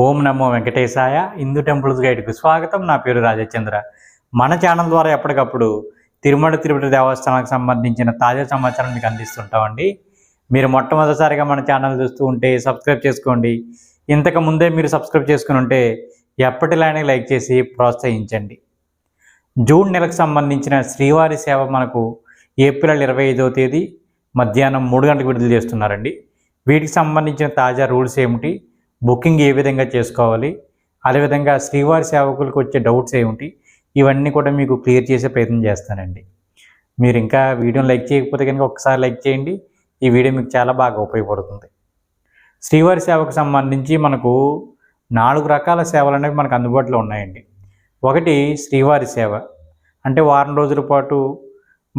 ఓం నమో వెంకటేశాయ. Hindu temples గైడ్కు స్వాగతం. నా పేరు రాజచంద్ర. మన ఛానల్ ద్వారా ఎప్పటికప్పుడు తిరుమల తిరుపతి దేవస్థానానికి సంబంధించిన తాజా సమాచారం మీకు అందిస్తుంటామండి. మీరు మొట్టమొదటిసారిగా మన ఛానల్ చూస్తూ ఉంటే సబ్స్క్రైబ్ చేసుకోండి. ఇంతకు ముందే మీరు సబ్స్క్రైబ్ చేసుకుని ఉంటే ఎప్పటిలానే లైక్ చేసి ప్రోత్సహించండి. జూన్ నెలకు సంబంధించిన శ్రీవారి సేవ మనకు ఏప్రిల్ 25వ తేదీ మధ్యాహ్నం 3 గంటలకు విడుదల చేస్తున్నారండి. వీటికి సంబంధించిన తాజా రూల్స్ ఏమిటి, బుకింగ్ ఏ విధంగా చేసుకోవాలి, అదేవిధంగా శ్రీవారి సేవకులకు వచ్చే డౌట్స్ ఏమిటి, ఇవన్నీ కూడా మీకు క్లియర్ చేసే ప్రయత్నం చేస్తానండి. మీరు ఇంకా వీడియోని లైక్ చేయకపోతే కనుక ఒకసారి లైక్ చేయండి. ఈ వీడియో మీకు చాలా బాగా ఉపయోగపడుతుంది. శ్రీవారి సేవకు సంబంధించి మనకు 4 రకాల సేవలు అనేవి మనకు అందుబాటులో ఉన్నాయండి. ఒకటి శ్రీవారి సేవ, అంటే వారం రోజుల పాటు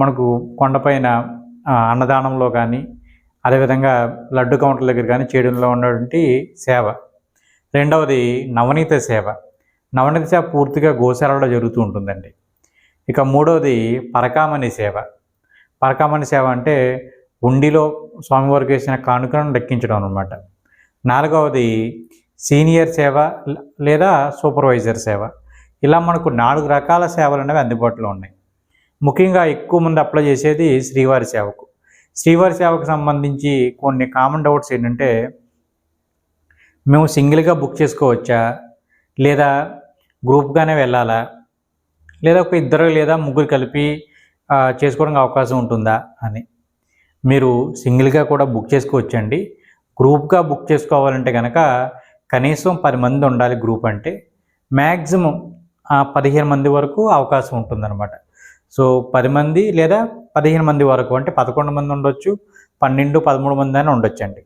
మనకు కొండపైన అన్నదానంలో కానీ అదేవిధంగా లడ్డు కౌంటర్ దగ్గర కానీ చేయడంలో ఉన్నటువంటి సేవ. రెండవది నవనీత సేవ. నవనీత సేవ పూర్తిగా గోశాలలో జరుగుతూ ఉంటుందండి. ఇక మూడవది పరకామణి సేవ. పరకామణి సేవ అంటే ఉండిలో స్వామివారికి వేసిన కానుకలను లెక్కించడం అన్నమాట. నాలుగవది సీనియర్ సేవ లేదా సూపర్వైజర్ సేవ. ఇలా మనకు 4 రకాల సేవలు అనేవి అందుబాటులో ఉన్నాయి. ముఖ్యంగా ఎక్కువ మంది అప్లై చేసేది శ్రీవారి సేవకు. శ్రీవారి సేవకు సంబంధించి కొన్ని కామన్ డౌట్స్ ఏంటంటే, మేము సింగిల్గా బుక్ చేసుకోవచ్చా, లేదా గ్రూప్గానే వెళ్ళాలా, లేదా ఒక 2 లేదా 3 కలిపి చేసుకోవడానికి అవకాశం ఉంటుందా అని. మీరు సింగిల్గా కూడా బుక్ చేసుకోవచ్చండి. గ్రూప్గా బుక్ చేసుకోవాలంటే కనుక కనీసం 10 మంది ఉండాలి. గ్రూప్ అంటే మ్యాక్సిమం 15 మంది వరకు అవకాశం ఉంటుందన్నమాట. సో 10 మంది లేదా 15 మంది వరకు, అంటే 11 మంది ఉండొచ్చు, 12, 13 మంది అయినా ఉండొచ్చండి.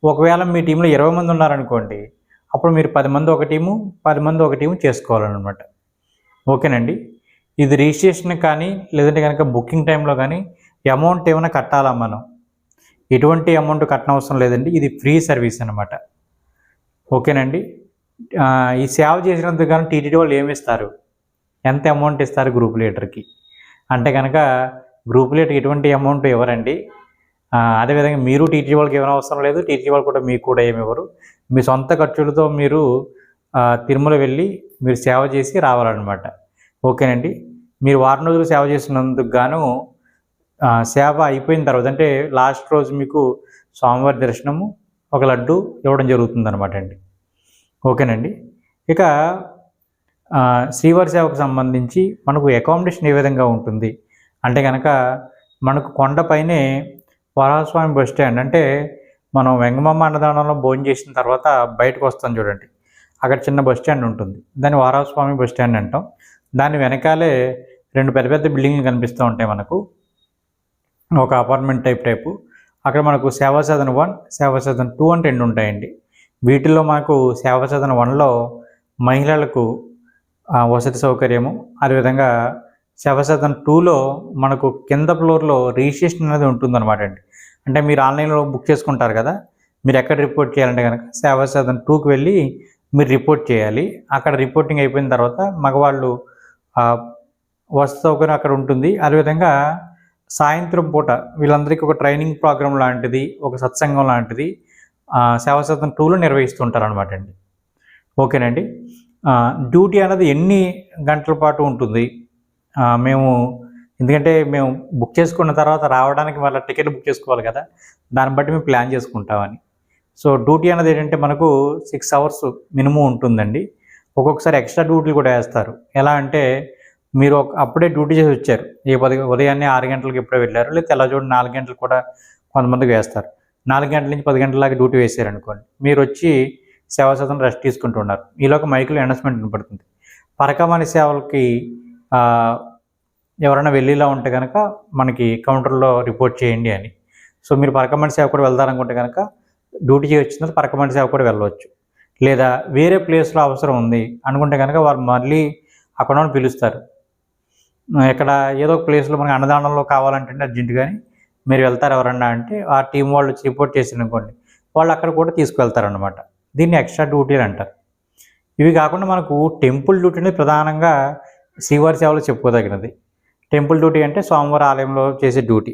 ఒకవేళ మీ టీంలో 20 మంది ఉన్నారనుకోండి, అప్పుడు మీరు 10 మంది ఒక టీము, 10 మంది ఒక టీము చేసుకోవాలన్నమాట. ఓకేనండి. ఇది రిజిస్ట్రేషన్ కానీ లేదంటే కనుక బుకింగ్ టైంలో కానీ అమౌంట్ ఏమైనా కట్టాలా మనం? ఎటువంటి అమౌంట్ కట్టనవసరం లేదండి. ఇది ఫ్రీ సర్వీస్ అన్నమాట. ఓకేనండి. ఈ సేవ చేసినందుకు కానీ టీటీడీ వాళ్ళు ఏమి ఇస్తారు, ఎంత అమౌంట్ ఇస్తారు గ్రూప్ లీడర్కి అంటే కనుక గ్రూప్ లీడర్కి ఎటువంటి అమౌంట్ ఇవ్వరండి. అదేవిధంగా మీరు టీటీడీ వాళ్ళకి ఏమైనా అవసరం లేదు, టీటీడీ వాళ్ళు కూడా మీకు కూడా ఏమి ఇవ్వరు. మీ సొంత ఖర్చులతో మీరు తిరుమల వెళ్ళి మీరు సేవ చేసి రావాలన్నమాట. ఓకేనండి. మీరు వారం రోజులు సేవ చేసినందుకు గాను సేవ అయిపోయిన తర్వాత, అంటే లాస్ట్ రోజు మీకు స్వామివారి దర్శనము, ఒక లడ్డు ఇవ్వడం జరుగుతుందన్నమాట అండి. ఓకేనండి. ఇక శ్రీవారి సేవకు సంబంధించి మనకు అకామిడేషన్ ఏ విధంగా ఉంటుంది అంటే కనుక, మనకు కొండపైనే వరాహస్వామి బస్ స్టాండ్, అంటే మనం వెంగమాంబ అన్నదానంలో భోజనం చేసిన తర్వాత బయటకు వస్తాం చూడండి, అక్కడ చిన్న బస్ స్టాండ్ ఉంటుంది. దాన్ని వరాహస్వామి బస్ స్టాండ్ అంటాం. దాని వెనకాలే 2 పెద్ద పెద్ద బిల్డింగ్లు కనిపిస్తూ ఉంటాయి మనకు, ఒక అపార్ట్మెంట్ టైపు. అక్కడ మనకు సేవా సదన్ 1, సేవా సదన్ 2 అని 2 ఉంటాయండి. వీటిల్లో మనకు సేవా సదన్ 1లో మహిళలకు వసతి సౌకర్యము, అదేవిధంగా సేవా సదన్ 2లో మనకు కింద ఫ్లోర్లో రిజిస్ట్రేషన్ అనేది ఉంటుందన్నమాట అండి. అంటే మీరు ఆన్లైన్లో బుక్ చేసుకుంటారు కదా, మీరు ఎక్కడ రిపోర్ట్ చేయాలంటే కనుక సేవా సదన్ 2కి వెళ్ళి మీరు రిపోర్ట్ చేయాలి. అక్కడ రిపోర్టింగ్ అయిపోయిన తర్వాత మగవాళ్ళు వసతి సౌకర్యం అక్కడ ఉంటుంది. అదేవిధంగా సాయంత్రం పూట వీళ్ళందరికీ ఒక ట్రైనింగ్ ప్రోగ్రామ్ లాంటిది, ఒక సత్సంగం లాంటిది సేవా సదన్ 2లో నిర్వహిస్తుంటారు అనమాట అండి. ఓకేనండి. డ్యూటీ అనేది ఎన్ని గంటల పాటు ఉంటుంది, ఎందుకంటే మేము బుక్ చేసుకున్న తర్వాత రావడానికి మళ్ళీ టికెట్ బుక్ చేసుకోవాలి కదా, దాన్ని బట్టి మేము ప్లాన్ చేసుకుంటామని. సో డ్యూటీ అనేది ఏంటంటే మనకు 6 అవర్స్ మినిమం ఉంటుందండి. ఒక్కొక్కసారి ఎక్స్ట్రా డ్యూటీలు కూడా వేస్తారు. ఎలా అంటే, మీరు అప్పుడే డ్యూటీ చేసి వచ్చారు, ఉదయాన్నే 6 గంటలకు ఎప్పుడో వెళ్ళారు, లేదా తెల్లజోడు 4 గంటలు కూడా కొంతమందికి వేస్తారు. 4 గంటల నుంచి 10 గంటల దాకా డ్యూటీ వేసారనుకోండి, మీరు వచ్చి సేవా సదన్ రెస్ట్ తీసుకుంటున్నారు. ఈలోగా మైకులో అనౌన్స్మెంట్ వినపడుతుంది, పరకామణి సేవలకి ఎవరైనా వెళ్ళేలా ఉంటే కనుక మనకి కౌంటర్లో రిపోర్ట్ చేయండి అని. సో మీరు పరకామణి సేవ కూడా వెళ్తారనుకుంటే కనుక డ్యూటీ చేయొచ్చిన తర్వాత పరకామణి సేవ కూడా వెళ్ళవచ్చు. లేదా వేరే ప్లేస్లో అవసరం ఉంది అనుకుంటే కనుక వారు మళ్ళీ అక్కడ పిలుస్తారు. ఇక్కడ ఏదో ఒక ప్లేస్లో మనకి అన్నదానంలో కావాలంటే అర్జెంట్ కానీ మీరు వెళ్తారు ఎవరన్నా అంటే, ఆ టీం వాళ్ళు వచ్చి రిపోర్ట్ చేసిననుకోండి, వాళ్ళు అక్కడ కూడా తీసుకువెళ్తారనమాట. దీన్ని ఎక్స్ట్రా డ్యూటీలు అంటారు. ఇవి కాకుండా మనకు టెంపుల్ డ్యూటీ అనేది ప్రధానంగా శ్రీవారి సేవలో చెప్పుకోదగినది. టెంపుల్ డ్యూటీ అంటే స్వామివారి ఆలయంలో చేసే డ్యూటీ.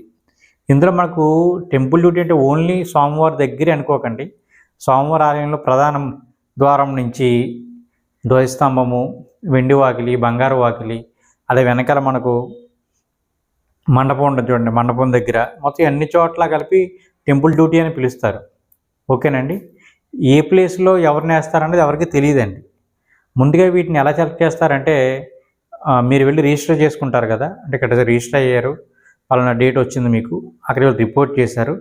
ఇందులో మనకు టెంపుల్ డ్యూటీ అంటే ఓన్లీ స్వామివారి దగ్గరే అనుకోకండి. స్వామివారి ఆలయంలో ప్రధానం ద్వారం నుంచి ధ్వజస్తంభము, వెండి వాకిలి, బంగారు వాకిలి, అదే వెనకాల మనకు మండపం ఉంటుంది చూడండి, మండపం దగ్గర మొత్తం అన్ని చోట్ల కలిపి టెంపుల్ డ్యూటీ అని పిలుస్తారు. ఓకేనండి. ఏ ప్లేస్లో ఎవరిని వేస్తారనేది ఎవరికి తెలియదండి. ముందుగా వీటిని ఎలా సెలెక్ట్ చేస్తారంటే మీరు వెళ్ళి రిజిస్టర్ చేసుకుంటారు కదా, అంటే ఇక్కడ రిజిస్టర్ అయ్యారు, పలానా డేట్ వచ్చింది మీకు, అక్కడ వాళ్ళు రిపోర్ట్ చేశారు.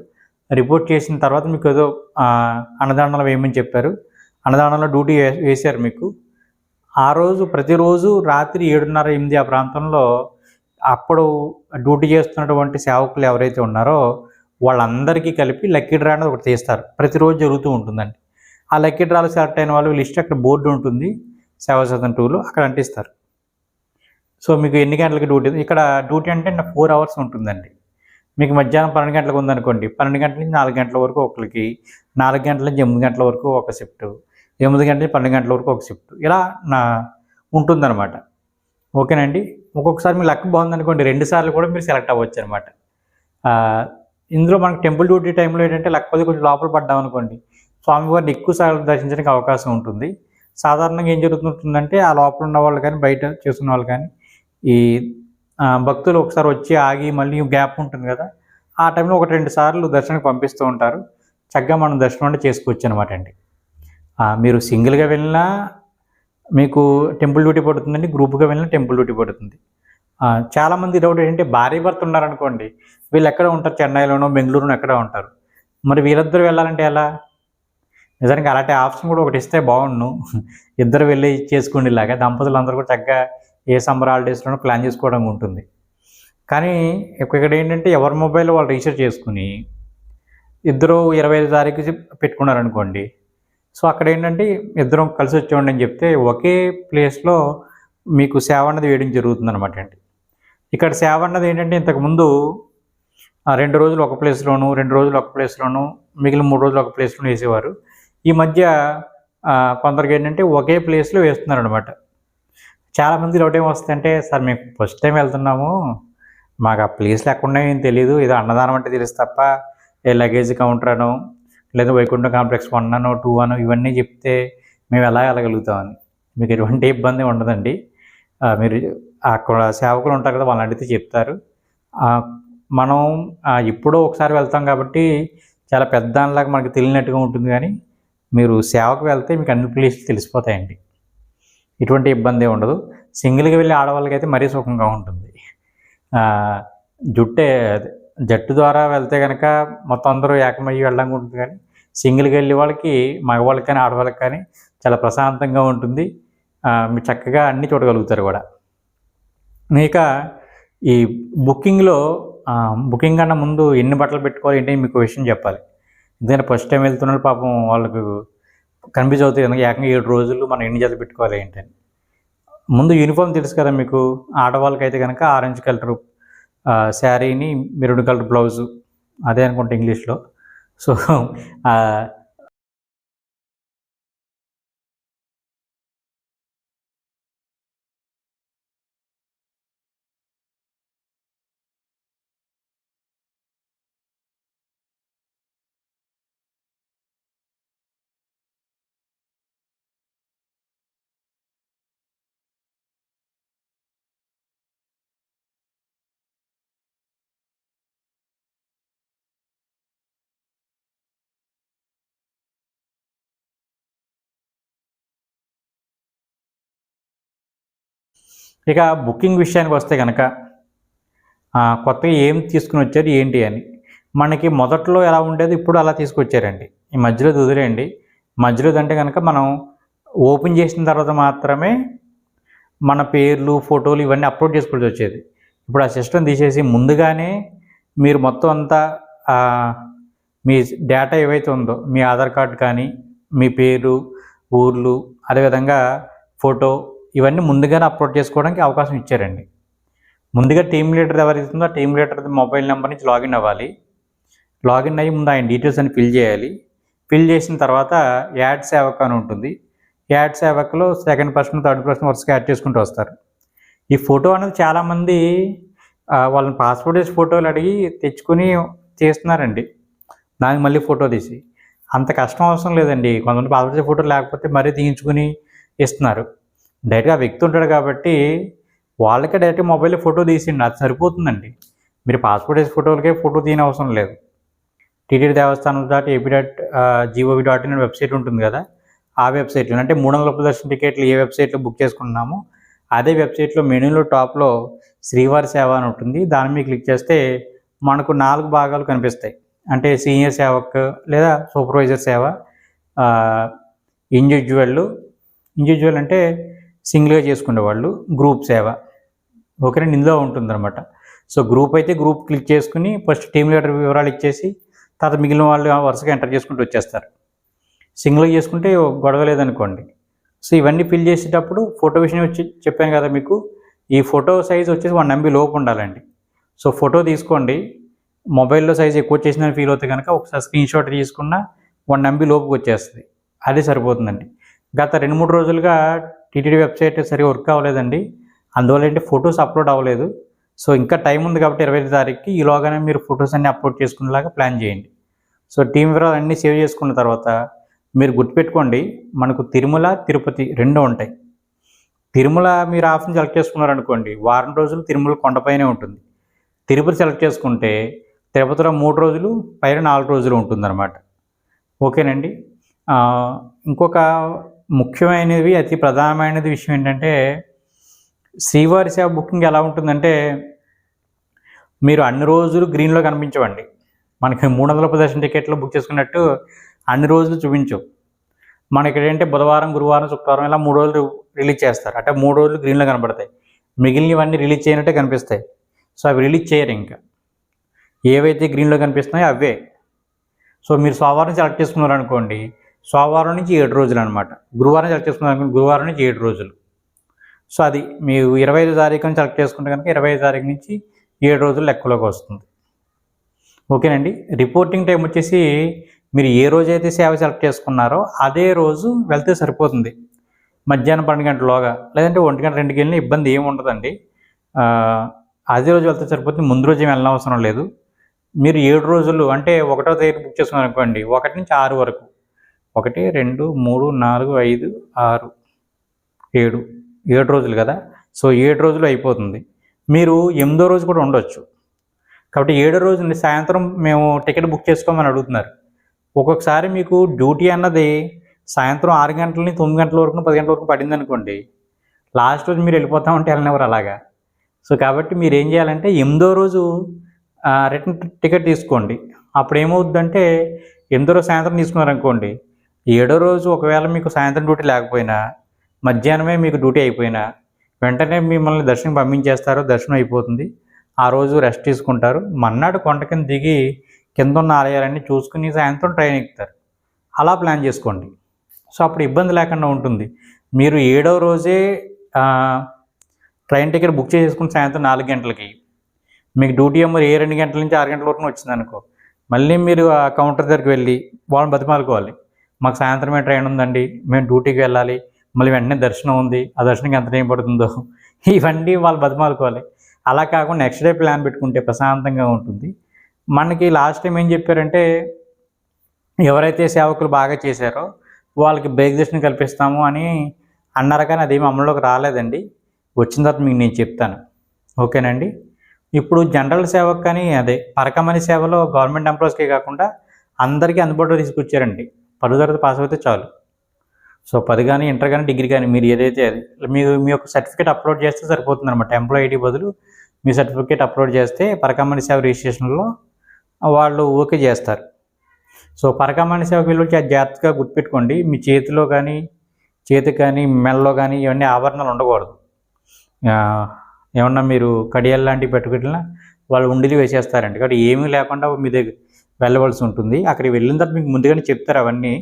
రిపోర్ట్ చేసిన తర్వాత మీకు ఏదో అన్నదానంలో వేయమని చెప్పారు, అన్నదానంలో డ్యూటీ వేశారు మీకు. ఆ రోజు ప్రతిరోజు రాత్రి 7:30, 8 ఆ ప్రాంతంలో అప్పుడు డ్యూటీ చేస్తున్నటువంటి సేవకులు ఎవరైతే ఉన్నారో వాళ్ళందరికీ కలిపి లక్కీ డ్రా అనేది ఒకటి తీస్తారు. ప్రతిరోజు జరుగుతూ ఉంటుందండి. ఆ లక్కీ డ్రాలో సెలెక్ట్ అయిన వాళ్ళు లిస్ట్ అక్కడ బోర్డు ఉంటుంది సేవా సదన్ 2లో, అక్కడ అంటిస్తారు. సో మీకు ఎన్ని గంటలకి డ్యూటీ, ఇక్కడ డ్యూటీ అంటే 4 అవర్స్ ఉంటుందండి. మీకు మధ్యాహ్నం 12 గంటలకు ఉందనుకోండి, 12 గంటల నుంచి 4 గంటల వరకు ఒకరికి, 4 గంటల నుంచి 8 గంటల వరకు ఒక షిఫ్ట్, 8 గంటల నుంచి 12 గంటల వరకు ఒక షిఫ్ట్, ఇలా ఉంటుందన్నమాట. ఓకేనండి. ఒక్కొక్కసారి మీ లక్ బాగుందనుకోండి 2 సార్లు కూడా మీరు సెలెక్ట్ అవ్వచ్చు అనమాట. ఇందులో మనకు టెంపుల్ డ్యూటీ టైంలో ఏంటంటే లక్ కొద్ది కొంచెం లోపల పడ్డాం అనుకోండి, స్వామివారిని ఎక్కువ సార్లు దర్శించడానికి అవకాశం ఉంటుంది. సాధారణంగా ఏం జరుగుతుందంటే ఆ లోపల ఉన్న వాళ్ళు కానీ బయట చేస్తున్న వాళ్ళు కానీ ఈ భక్తులు ఒకసారి వచ్చి ఆగి మళ్ళీ గ్యాప్ ఉంటుంది కదా, ఆ టైంలో 1-2 సార్లు దర్శనానికి పంపిస్తూ ఉంటారు. చక్కగా మనం దర్శనం అంటే చేసుకోవచ్చు అనమాట అండి. మీరు సింగిల్గా వెళ్ళినా మీకు టెంపుల్ డ్యూటీ పడుతుందండి, గ్రూప్గా వెళ్ళినా టెంపుల్ డ్యూటీ పడుతుంది. చాలామంది డౌట్ ఏంటంటే భార్య భర్త ఉన్నారనుకోండి, వీళ్ళు ఎక్కడ ఉంటారు, చెన్నైలోనో బెంగళూరులో ఎక్కడ ఉంటారు, మరి వీళ్ళిద్దరు వెళ్ళాలంటే ఎలా? నిజానికి అలాంటి ఆప్షన్ కూడా ఒకటి ఇస్తే బాగుండు. ఇద్దరు వెళ్ళి చేసుకోండి, ఇలాగా దంపతులు అందరూ కూడా చక్కగా ఏ సమ్మర్ హాలిడేస్లోనూ ప్లాన్ చేసుకోవడం ఉంటుంది. కానీ ఇక్కడ ఏంటంటే ఎవరి మొబైల్లో వాళ్ళు రీఛార్జ్ చేసుకుని ఇద్దరు 25 తారీఖు పెట్టుకున్నారనుకోండి, సో అక్కడ ఏంటంటే ఇద్దరం కలిసి వచ్చేవాడి అని చెప్తే ఒకే ప్లేస్లో మీకు సేవ అన్నది వేయడం జరుగుతుంది అనమాట అండి. ఇక్కడ సేవ అన్నది ఏంటంటే ఇంతకుముందు 2 రోజులు ఒక ప్లేస్లోను, 2 రోజులు ఒక ప్లేస్లోను, మిగిలిన 3 రోజులు ఒక ప్లేస్లోను వేసేవారు. ఈ మధ్య కొందరికి ఏంటంటే ఒకే ప్లేస్లో వేస్తున్నారనమాట. చాలామంది డౌట్ ఏమొస్తుందంటే, సార్ మేము ఫస్ట్ టైం వెళ్తున్నాము, మాకు ఆ ప్లేస్లు ఎక్కడున్నాయో ఏం తెలియదు, ఏదో అన్నదానం అంటే తెలుసు తప్ప ఏ లగేజ్ కౌంటర్ అనో లేదా వైకుంఠం కాంప్లెక్స్ 1 అనో 2 అనో ఇవన్నీ చెప్తే మేము ఎలా వెళ్ళగలుగుతామని. మీకు ఎటువంటి ఇబ్బంది ఉండదండి. మీరు అక్కడ సేవకులు ఉంటారు కదా, వాళ్ళని అడిగితే చెప్తారు. మనం ఎప్పుడో ఒకసారి వెళ్తాం కాబట్టి చాలా పెద్ద దానిలాగా మనకు తెలియనట్టుగా ఉంటుంది, కానీ మీరు సేవకు వెళ్తే మీకు అన్ని ప్లేస్లు తెలిసిపోతాయండి. ఎటువంటి ఇబ్బంది ఉండదు. సింగిల్గా వెళ్ళి ఆడవాళ్ళకైతే మరీ సుఖంగా ఉంటుంది. జట్టు ద్వారా వెళ్తే కనుక మొత్తం అందరూ ఏకమయ్యి వెళ్ళడానికి ఉంటుంది, కానీ సింగిల్గా వెళ్ళే వాళ్ళకి, మగవాళ్ళకి కానీ ఆడవాళ్ళకి కానీ చాలా ప్రశాంతంగా ఉంటుంది. మీరు చక్కగా అన్నీ చూడగలుగుతారు కూడా. ఇక ఈ బుకింగ్లో బుకింగ్ కన్నా ముందు ఎన్ని బట్టలు పెట్టుకోవాలి ఏంటి మీకు విషయం చెప్పాలి. ఎందుకంటే ఫస్ట్ టైం వెళ్తున్నారు పాపం, వాళ్ళకు కన్ఫ్యూజ్ అవుతుంది కనుక ఏకంగా 7 రోజులు మనం ఎన్ని జతలు పెట్టుకోవాలి ఏంటని. ముందు యూనిఫామ్ తెలుసు కదా మీకు, ఆడవాళ్ళకైతే కనుక ఆరెంజ్ కలర్ శారీని, మెరూన్ కలర్ బ్లౌజు, అదే అనుకుంటా ఇంగ్లీష్లో. సో ఇక బుకింగ్ విషయానికి వస్తే కనుక కొత్తగా ఏం తీసుకుని వచ్చారు ఏంటి అని. మనకి మొదట్లో ఎలా ఉండేది ఇప్పుడు అలా తీసుకొచ్చారండి. ఈ మధ్యలో వదిలేయండి. మధ్యలో అంటే కనుక మనం ఓపెన్ చేసిన తర్వాత మాత్రమే మన పేర్లు, ఫోటోలు ఇవన్నీ అప్లోడ్ చేసుకోవాల్సి వచ్చేది. ఇప్పుడు ఆ సిస్టమ్ తీసేసి ముందుగానే మీరు మొత్తం అంతా మీ డేటా ఏవైతే ఉందో, మీ ఆధార్ కార్డు కానీ, మీ పేరు, ఊర్లు, అదేవిధంగా ఫోటో, ఇవన్నీ ముందుగానే అప్లోడ్ చేసుకోవడానికి అవకాశం ఇచ్చారండి. ముందుగా టీమ్ లీడర్ ఎవరైతుందో ఆ టీమ్ లీడర్ మొబైల్ నెంబర్ నుంచి లాగిన్ అవ్వాలి. లాగిన్ అయ్యి ముందు ఆయన డీటెయిల్స్ అని ఫిల్ చేయాలి. ఫిల్ చేసిన తర్వాత యాడ్ సేవక్ అని ఉంటుంది. యాడ్ సేవక్లో సెకండ్ పర్సన్, థర్డ్ పర్సన్ వరుసగా యాడ్ చేసుకుంటూ వస్తారు. ఈ ఫోటో అనేది చాలామంది వాళ్ళని పాస్పోర్ట్ వేసి ఫోటోలు అడిగి తెచ్చుకొని చేస్తున్నారండి. దానికి మళ్ళీ ఫోటో తీసి అంత కష్టం అవసరం లేదండి. కొంతమంది పాస్పోర్ట్ సైజ్ ఫోటో లేకపోతే మరీ తీయించుకుని ఇస్తున్నారు. డైరెక్ట్‌గా ఆ వ్యక్తి ఉంటాడు కాబట్టి వాళ్ళకే డైరెక్ట్‌గా మొబైల్‌లో ఫోటో తీసేయండి, అది సరిపోతుందండి. మీరు పాస్పోర్ట్ సైజ్ ఫోటోలకే ఫోటో తీయనవసరం లేదు. టీటీడీ దేవస్థానం .gov.in అనే వెబ్సైట్ ఉంటుంది కదా, ఆ వెబ్సైట్లో అంటే 300 దర్శన టికెట్లు ఏ వెబ్సైట్లో బుక్ చేసుకుంటున్నామో అదే వెబ్సైట్లో మెనూలో టాప్లో శ్రీవారి సేవ అని ఉంటుంది. దాని మీద క్లిక్ చేస్తే మనకు 4 భాగాలు కనిపిస్తాయి. అంటే సీనియర్ సేవక్ లేదా సూపర్వైజర్ సేవ, ఇండివిజువల్ అంటే సింగిల్గా చేసుకునేవాళ్ళు, గ్రూప్ సేవ. ఓకేనండి, ఇందులో ఉంటుందన్నమాట. సో గ్రూప్ అయితే గ్రూప్ క్లిక్ చేసుకుని ఫస్ట్ టీమ్ లీడర్ వివరాలు ఇచ్చేసి తర్వాత మిగిలిన వాళ్ళు వరుసగా ఎంటర్ చేసుకుంటూ వచ్చేస్తారు. సింగిల్గా చేసుకుంటే గొడవ లేదనుకోండి. సో ఇవన్నీ ఫిల్ చేసేటప్పుడు ఫోటో విషయం వచ్చి చెప్పాను కదా మీకు, ఈ ఫోటో సైజ్ వచ్చేసి 1 MB లోపు ఉండాలండి. సో ఫోటో తీసుకోండి, మొబైల్లో సైజ్ ఎక్కువ వచ్చేసిందని ఫీల్ అవుతే కనుక ఒకసారి స్క్రీన్ షాట్ తీసుకున్న 1 MB లోపుకి వచ్చేస్తుంది, అదే సరిపోతుందండి. గత 2-3 రోజులుగా టీటీడీ వెబ్సైట్ సరిగా వర్క్ అవ్వలేదండి. అందువల్ల ఏంటి ఫొటోస్ అప్లోడ్ అవ్వలేదు. సో ఇంకా టైం ఉంది కాబట్టి 25 తారీఖుకి ఈలోగానే మీరు ఫొటోస్ అన్నీ అప్లోడ్ చేసుకునేలాగా ప్లాన్ చేయండి. సో టీం వివరాలు అన్నీ సేవ్ చేసుకున్న తర్వాత మీరు గుర్తుపెట్టుకోండి, మనకు తిరుమల, తిరుపతి 2 ఉంటాయి. తిరుమల మీరు ఆప్షన్ సెలెక్ట్ చేసుకున్నారనుకోండి, వారం రోజులు తిరుమల కొండపైనే ఉంటుంది. తిరుపతి సెలెక్ట్ చేసుకుంటే తిరుపతిలో 3 రోజులు, పైన 4 రోజులు ఉంటుందన్నమాట. ఓకేనండి. ఇంకొక ముఖ్యమైనది, అతి ప్రధానమైనది విషయం ఏంటంటే, శ్రీవారి సేవ బుకింగ్ ఎలా ఉంటుందంటే, మీరు అన్ని రోజులు గ్రీన్లో కనిపించవండి. మనకి 310 దర్శన టికెట్లు బుక్ చేసుకున్నట్టు అన్ని రోజులు చూపించవు. మనకి ఏంటంటే బుధవారం, గురువారం, శుక్రవారం ఇలా 3 రోజులు రిలీజ్ చేస్తారు. అంటే 3 రోజులు గ్రీన్లో కనబడతాయి, మిగిలినవన్నీ రిలీజ్ చేయనట్టే కనిపిస్తాయి. సో అవి రిలీజ్ చేయరు. ఇంకా ఏవైతే గ్రీన్లో కనిపిస్తున్నాయో అవే. సో మీరు సోమవారం సెలెక్ట్ చేసుకున్నారనుకోండి, సోమవారం నుంచి 7 రోజులు అనమాట. గురువారం సెలెక్ట్ చేసుకున్నారనుకోండి, గురువారం నుంచి 7 రోజులు. సో అది మీరు 25 తారీఖుని సెలెక్ట్ చేసుకుంటే కనుక 25 తారీఖు నుంచి 7 రోజులు లెక్కలోకి వస్తుంది. ఓకేనండి. రిపోర్టింగ్ టైం వచ్చేసి మీరు ఏ రోజైతే సేవ సెలెక్ట్ చేసుకున్నారో అదే రోజు వెళ్తే సరిపోతుంది, మధ్యాహ్నం 12 గంటలలోగా. లేదంటే 1 గంట 2కి వెళ్ళినా ఇబ్బంది ఏమి ఉండదండి. అదే రోజు వెళ్తే సరిపోతుంది, ముందు రోజు ఏమి వెళ్ళనవసరం లేదు. మీరు 7 రోజులు అంటే 1వ తేదీ బుక్ చేసుకున్నారనుకోండి, 1 నుంచి 6 వరకు, 1, 2, 3, 4, 5, 6, 7 రోజులు కదా. సో 7 రోజులు అయిపోతుంది. మీరు 8వ రోజు కూడా ఉండొచ్చు. కాబట్టి 7వ రోజుని సాయంత్రం మేము టికెట్ బుక్ చేసుకోమని అడుగుతున్నారు. ఒక్కొక్కసారి మీకు డ్యూటీ అన్నది సాయంత్రం 6 గంటల నుంచి 9 గంటల వరకు, 10 గంటల వరకు పడింది అనుకోండి, లాస్ట్ రోజు మీరు వెళ్ళిపోతామంటే వెళ్ళనివ్వరు అలాగా. సో కాబట్టి మీరు ఏం చేయాలంటే 8వ రోజు రిటర్న్ టికెట్ తీసుకోండి. అప్పుడు ఏమవుతుందంటే 8వ రోజు సాయంత్రం తీసుకున్నారనుకోండి, 7వ రోజు ఒకవేళ మీకు సాయంత్రం డ్యూటీ లేకపోయినా, మధ్యాహ్నమే మీకు డ్యూటీ అయిపోయినా వెంటనే మిమ్మల్ని దర్శనం పంపించేస్తారు, దర్శనం అయిపోతుంది. ఆ రోజు రెస్ట్ తీసుకుంటారు. మర్నాడు కొండ కింద దిగి కింద ఉన్న ఆలయాలన్నీ చూసుకుని సాయంత్రం ట్రైన్ ఎక్కుతారు. అలా ప్లాన్ చేసుకోండి. సో అప్పుడు ఇబ్బంది లేకుండా ఉంటుంది. మీరు 7వ రోజే ట్రైన్ టికెట్ బుక్ చేసుకుని సాయంత్రం 4 గంటలకి మీకు డ్యూటీ మరి 2 గంటల నుంచి 6 గంటల వరకు వచ్చిందనుకో, మళ్ళీ మీరు ఆ కౌంటర్ దగ్గరికి వెళ్ళి వాళ్ళని బతిమాలుకోవాలి, మాకు సాయంత్రమే ట్రైన్ ఉందండి, మేము డ్యూటీకి వెళ్ళాలి, మళ్ళీ వెంటనే దర్శనం ఉంది, ఆ దర్శనంకి ఎంత టైం పడుతుందో, ఇవన్నీ వాళ్ళు బతిమాలుకోవాలి. అలా కాకుండా నెక్స్ట్ డే ప్లాన్ పెట్టుకుంటే ప్రశాంతంగా ఉంటుంది. మనకి లాస్ట్ టైం ఏం చెప్పారంటే, ఎవరైతే సేవకులు బాగా చేశారో వాళ్ళకి బ్రేక్ దర్శనం కల్పిస్తాము అని అన్నారు, కానీ అదేమి అమల్లోకి రాలేదండి. వచ్చిన తర్వాత మీకు నేను చెప్తాను. ఓకేనండి. ఇప్పుడు జనరల్ సేవకు కానీ పరకమణి సేవలో గవర్నమెంట్ ఎంప్లాయీస్కే కాకుండా అందరికీ అందుబాటులో తీసుకొచ్చారండి. 10 తరగతి పాస్ అయితే చాలు. సో 10 కానీ, ఇంటర్ కానీ, డిగ్రీ కానీ మీరు ఏదైతే అది మీరు మీ యొక్క సర్టిఫికేట్ అప్లోడ్ చేస్తే సరిపోతుంది అనమాట. ఎంప్లాయీ ఐడి బదులు మీ సర్టిఫికేట్ అప్లోడ్ చేస్తే పరకమణి సేవ రిజిస్ట్రేషన్లో వాళ్ళు ఓకే చేస్తారు. సో పరకమణి సేవకి వెళ్ళి జాగ్రత్తగా గుర్తుపెట్టుకోండి, మీ చేతికి కానీ మెడలో కానీ ఇవన్నీ ఆభరణాలు ఉండకూడదు. ఏమన్నా మీరు కడియాలు లాంటివి పెట్టుకెళ్ళినా వాళ్ళు ఉండిలు వేసేస్తారండి. కాబట్టి ఏమీ లేకుండా మీ దగ్గర వెళ్ళవలసి ఉంటుంది. అక్కడికి వెళ్ళిన తర్వాత మీకు ముందుగానే చెప్తారు అవన్నీ,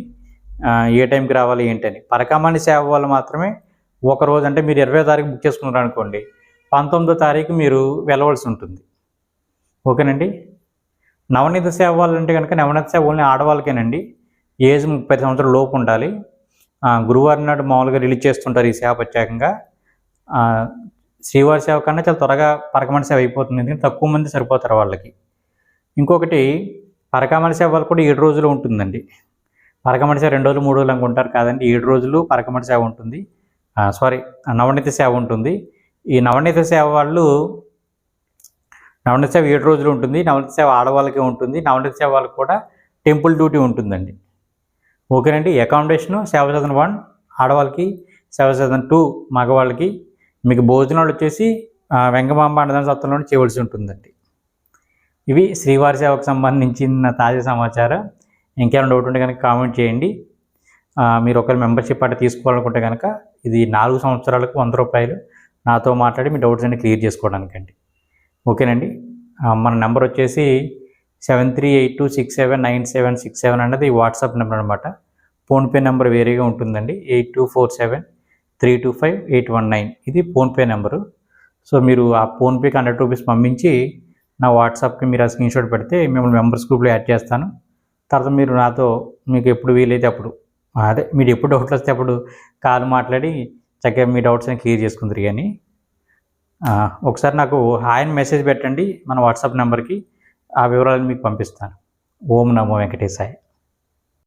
ఏ టైంకి రావాలి ఏంటని. పరకమణి సేవ వాళ్ళు మాత్రమే ఒకరోజు, అంటే మీరు 20వ తారీఖు బుక్ చేసుకున్నారు అనుకోండి, 19వ తారీఖు మీరు వెళ్ళవలసి ఉంటుంది. ఓకేనండి. నవనీత సేవ వాళ్ళు అంటే కనుక నవనీత సేవ ఓన్లీ ఆడవాళ్ళకేనండి. ఏజ్ 30 సంవత్సరాల లోపు ఉండాలి. గురువారం నాడు మామూలుగా రిలీజ్ చేస్తుంటారు ఈ సేవ ప్రత్యేకంగా. శ్రీవారి సేవ కన్నా చాలా త్వరగా పరకమణి సేవ అయిపోతుంది, ఎందుకంటే తక్కువ మంది సరిపోతారు వాళ్ళకి. ఇంకొకటి, పరకమణి సేవ వాళ్ళు కూడా 7 రోజులు ఉంటుందండి. పరకమటి సేవ 2 రోజులు 3 రోజులు అనుకుంటారు కాదండి, 7 రోజులు పరకమటి సేవ ఉంటుంది. నవనీత సేవ ఉంటుంది. ఈ నవనీత సేవ వాళ్ళు నవనీత సేవ 7 రోజులు ఉంటుంది. నవనీత సేవ ఆడవాళ్ళకే ఉంటుంది. నవనీత సేవ వాళ్ళకి కూడా టెంపుల్ డ్యూటీ ఉంటుందండి. ఓకేనండి. అకామిడేషను సేవ సదన్ 1 ఆడవాళ్ళకి, సేవ సదన్ 2 మగవాళ్ళకి. మీకు భోజనాలు వచ్చేసి వెంగమాంబ అన్నదాన సత్రంలోనే చేయవలసి ఉంటుందండి. ఇవి శ్రీవారి సేవకు సంబంధించిన తాజా సమాచారం. ఇంకేమైనా డౌట్ ఉంటే కనుక కామెంట్ చేయండి. మీరు ఒకవేళ మెంబర్షిప్ అట్లా తీసుకోవాలనుకుంటే కనుక ఇది 4 సంవత్సరాలకు ₹100 నాతో మాట్లాడి మీ డౌట్స్ అన్ని క్లియర్ చేసుకోవడానికండి. ఓకేనండి. మన నెంబర్ వచ్చేసి 7382679767 అన్నది వాట్సాప్ నెంబర్ అనమాట. ఫోన్పే నెంబర్ వేరేగా ఉంటుందండి. 8247325819 ఇది ఫోన్పే నెంబరు. సో మీరు ఆ ఫోన్పేకి ₹100 పంపించి నా వాట్సాప్కి మీరు ఆ స్క్రీన్షాట్ పెడితే మిమ్మల్ని మెంబర్స్ గ్రూప్లో యాడ్ చేస్తాను. తర్వాత మీరు నాతో మీకు ఎప్పుడు వీలైతే అప్పుడు మీరు ఎప్పుడు డౌట్లు వస్తే అప్పుడు కాల్ మాట్లాడి చక్కగా మీ డౌట్స్ అని క్లియర్ చేసుకుందరు. కానీ ఒకసారి నాకు హాయ్ మెసేజ్ పెట్టండి మన వాట్సాప్ నెంబర్కి. ఆ వివరాలను మీకు పంపిస్తాను. ఓం నమో వెంకటేశాయ.